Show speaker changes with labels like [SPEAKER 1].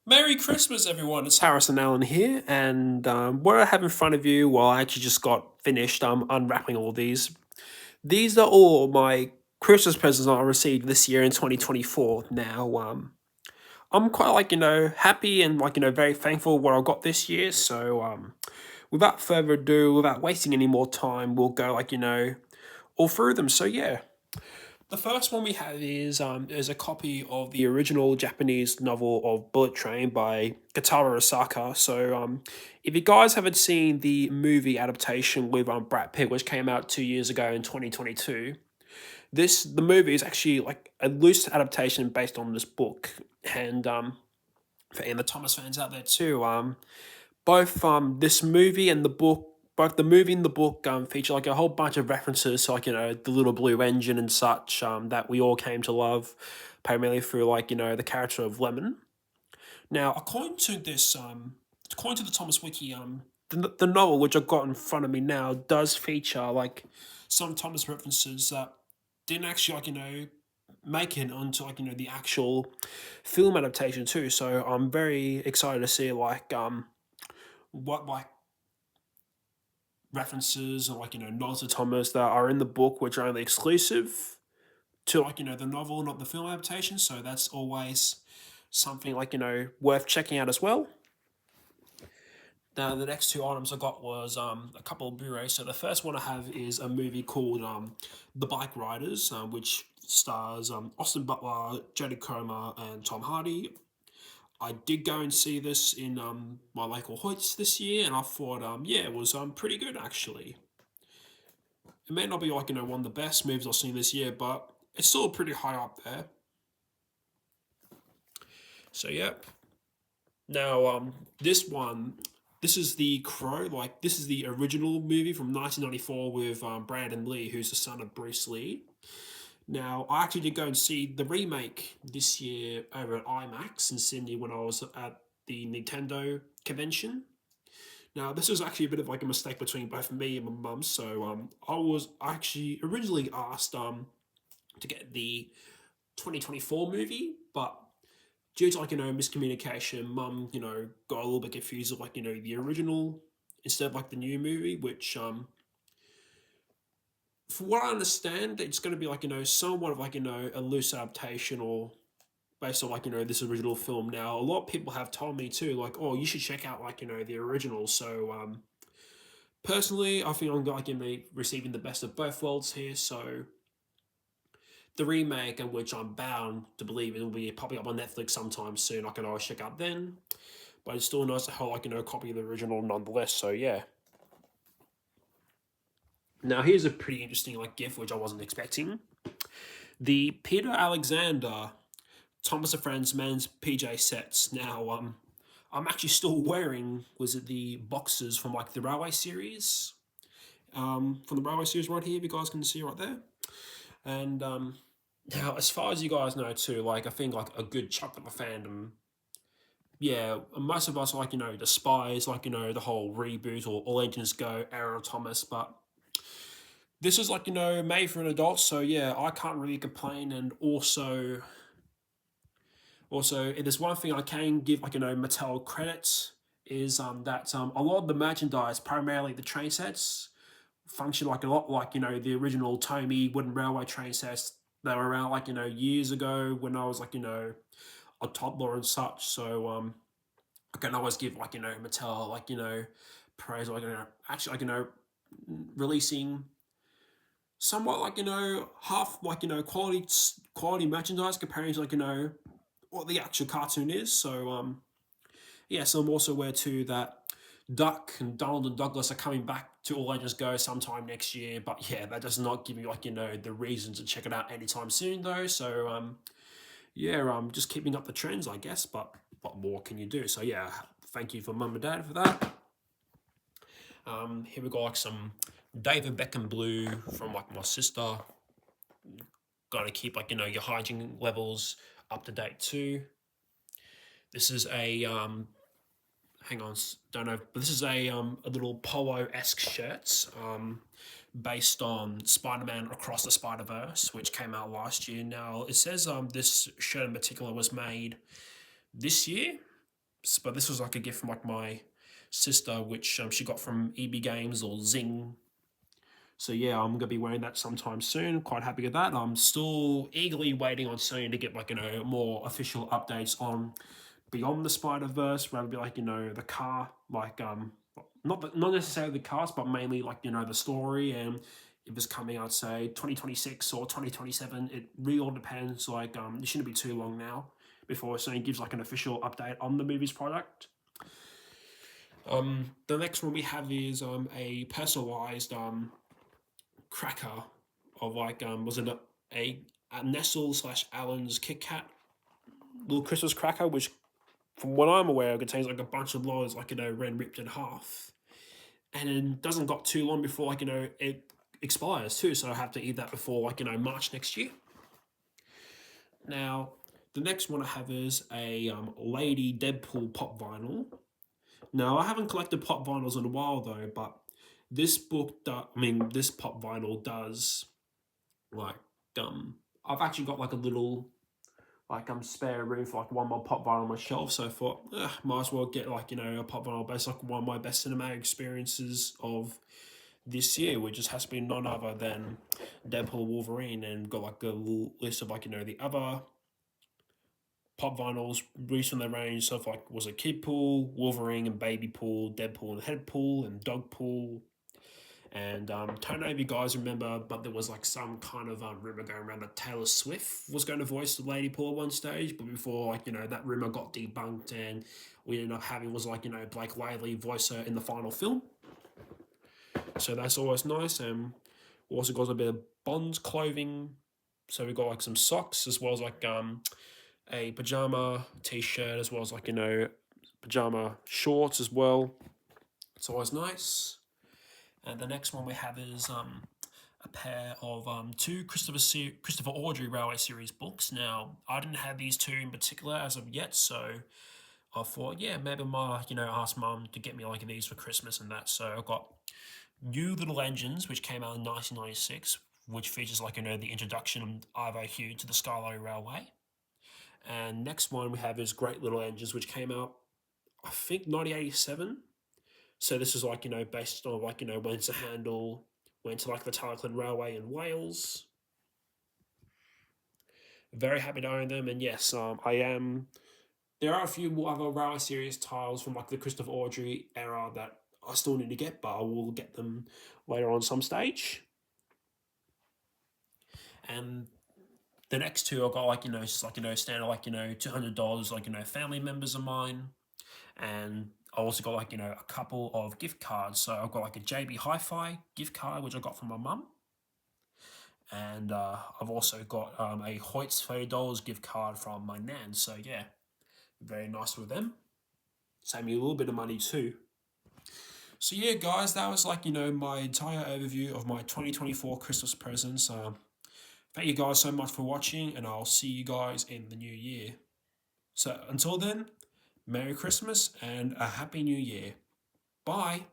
[SPEAKER 1] Merry Christmas, everyone. It's Harrison Allen here, and what I have in front of you, well, I actually just got finished unwrapping all these. These are all my Christmas presents I received this year in 2024. Now, I'm quite happy and very thankful what I got this year. So, without further ado, without wasting any more time, we'll go all through them. So, yeah. The first one we have is a copy of the original Japanese novel of Bullet Train by Kotaro Osaka. So if you guys haven't seen the movie adaptation with Brad Pitt, which came out 2 years ago in 2022, the movie is actually like a loose adaptation based on this book. And for any of the Thomas fans out there too, both this movie and the book, both the movie and the book feature like a whole bunch of references to the little blue engine and such that we all came to love primarily through the character of Lemon. Now according to the Thomas Wiki, the novel which I've got in front of me now does feature like some Thomas references that didn't actually make it onto the actual film adaptation too. So I'm very excited to see what references or nods to Thomas that are in the book, which are only exclusive to the novel, not the film adaptation. So that's always something worth checking out as well. Now the next two items I got was a couple of Blu-rays. So the first one I have is a movie called The Bike Riders, which stars Austin Butler, Jodie Comer, and Tom Hardy. I did go and see this in my local Hoyts this year, and I thought, yeah, it was pretty good actually. It may not be one of the best movies I've seen this year, but it's still pretty high up there. So yep. Now this is the Crow. Like this is the original movie from 1994 with Brandon Lee, who's the son of Bruce Lee. Now I actually did go and see the remake this year over at IMAX in Sydney when I was at the Nintendo convention. Now, this was actually a bit of like a mistake between both me and my mum. So, I was actually originally asked to get the 2024 movie, but due to miscommunication, mum got a little bit confused of the original instead of the new movie, which from what I understand, it's going to be somewhat of a loose adaptation or based on this original film. Now, a lot of people have told me too, like, oh, you should check out the original. So, personally, I think I'm going to be receiving the best of both worlds here. So the remake, in which I'm bound to believe it will be popping up on Netflix sometime soon, I can always check out then. But it's still nice to have a copy of the original nonetheless. So yeah. Now here's a pretty interesting gift which I wasn't expecting. The Peter Alexander Thomas and Friends men's PJ sets. Now I'm actually still wearing was it the boxes from the Railway series from the Railway series right here. If you guys can see right there. And now, as far as you guys know too, I think a good chunk of the fandom, yeah, most of us despise the whole reboot or All Engines Go era of Thomas, but this is made for an adult, so yeah, I can't really complain. And also, if there's one thing I can give Mattel credits is that a lot of the merchandise, primarily the train sets, function a lot like the original Tomy wooden railway train sets that were around years ago when I was a toddler and such. So I can always give Mattel praise actually releasing somewhat half quality merchandise comparing to what the actual cartoon is. So yeah, so I'm also aware too that Duck and Donald and Douglas are coming back to All Legends Go sometime next year. But yeah, that does not give you the reason to check it out anytime soon though. So yeah, just keeping up the trends, I guess. But what more can you do? So yeah, thank you for mum and dad for that. Here we got some David Beckham blue from my sister. Got to keep your hygiene levels up to date too. This is a hang on, don't know, but this is a little polo esque shirt based on Spider Man Across the Spider Verse, which came out last year. Now it says this shirt in particular was made this year. but this was like a gift from like my sister, which she got from EB Games or Zing. So yeah, I'm gonna be wearing that sometime soon. Quite happy with that. I'm still eagerly waiting on Sony to get like more official updates on Beyond the Spider Verse, rather be like the car, like not necessarily the cast, but mainly like the story, and if it's coming out say 2026 or 2027. It really all depends. Like it shouldn't be too long now before Sony gives like an official update on the movie's product. The next one we have is a personalized cracker of like was it a Nestle slash Allen's Kit Kat little Christmas cracker, which from what I'm aware contains like a bunch of loaves like red ripped in half, and it doesn't got too long before like it expires too. So I have to eat that before like March next year. Now the next one I have is a Lady Deadpool pop vinyl. Now I haven't collected pop vinyls in a while though, but this this pop vinyl does like I've actually got like a little like spare room for like one more pop vinyl on my shelf. So I thought, might as well get like a pop vinyl based like one of my best cinematic experiences of this year, which just has been none other than Deadpool Wolverine, and got like a little list of like the other pop vinyls released from their range. So like was it Kid Pool, Wolverine and Baby Pool, Deadpool and Head Pool, and Dog Pool. And don't know if you guys remember, but there was like some kind of rumor going around that Taylor Swift was going to voice the Lady Pool at one stage, but before like that rumor got debunked, and we ended up having was like Blake Lively voice her in the final film. So that's always nice. And we also got a bit of Bond's clothing. So we got like some socks as well as like a pajama t-shirt, as well as like pajama shorts as well. It's always nice. And the next one we have is a pair of two Christopher Audrey Railway Series books. Now I didn't have these two in particular as of yet, so I thought, yeah, maybe I might ask Mum to get me like these for Christmas and that. So I got New Little Engines, which came out in 1996, which features like the introduction of Ivo Hugh to the Skyline Railway. And next one we have is Great Little Engines, which came out I think 1987. So this is like based on like went to Handel, went to like the Tarleton Railway in Wales. Very happy to own them, and yes, I am. There are a few other Railway Series tiles from like the Christopher Audrey era that I still need to get, but I will get them later on some stage. And the next two I got like just like standard like $200 like family members of mine, and I also got like a couple of gift cards. So I've got like a JB Hi-Fi gift card which I got from my mum, and I've also got a Hoyt's $30 gift card from my nan. So yeah, very nice with them. Saved me a little bit of money too. So yeah, guys, that was like my entire overview of my 2024 Christmas presents. Thank you guys so much for watching, and I'll see you guys in the new year. So until then, Merry Christmas and a Happy New Year. Bye.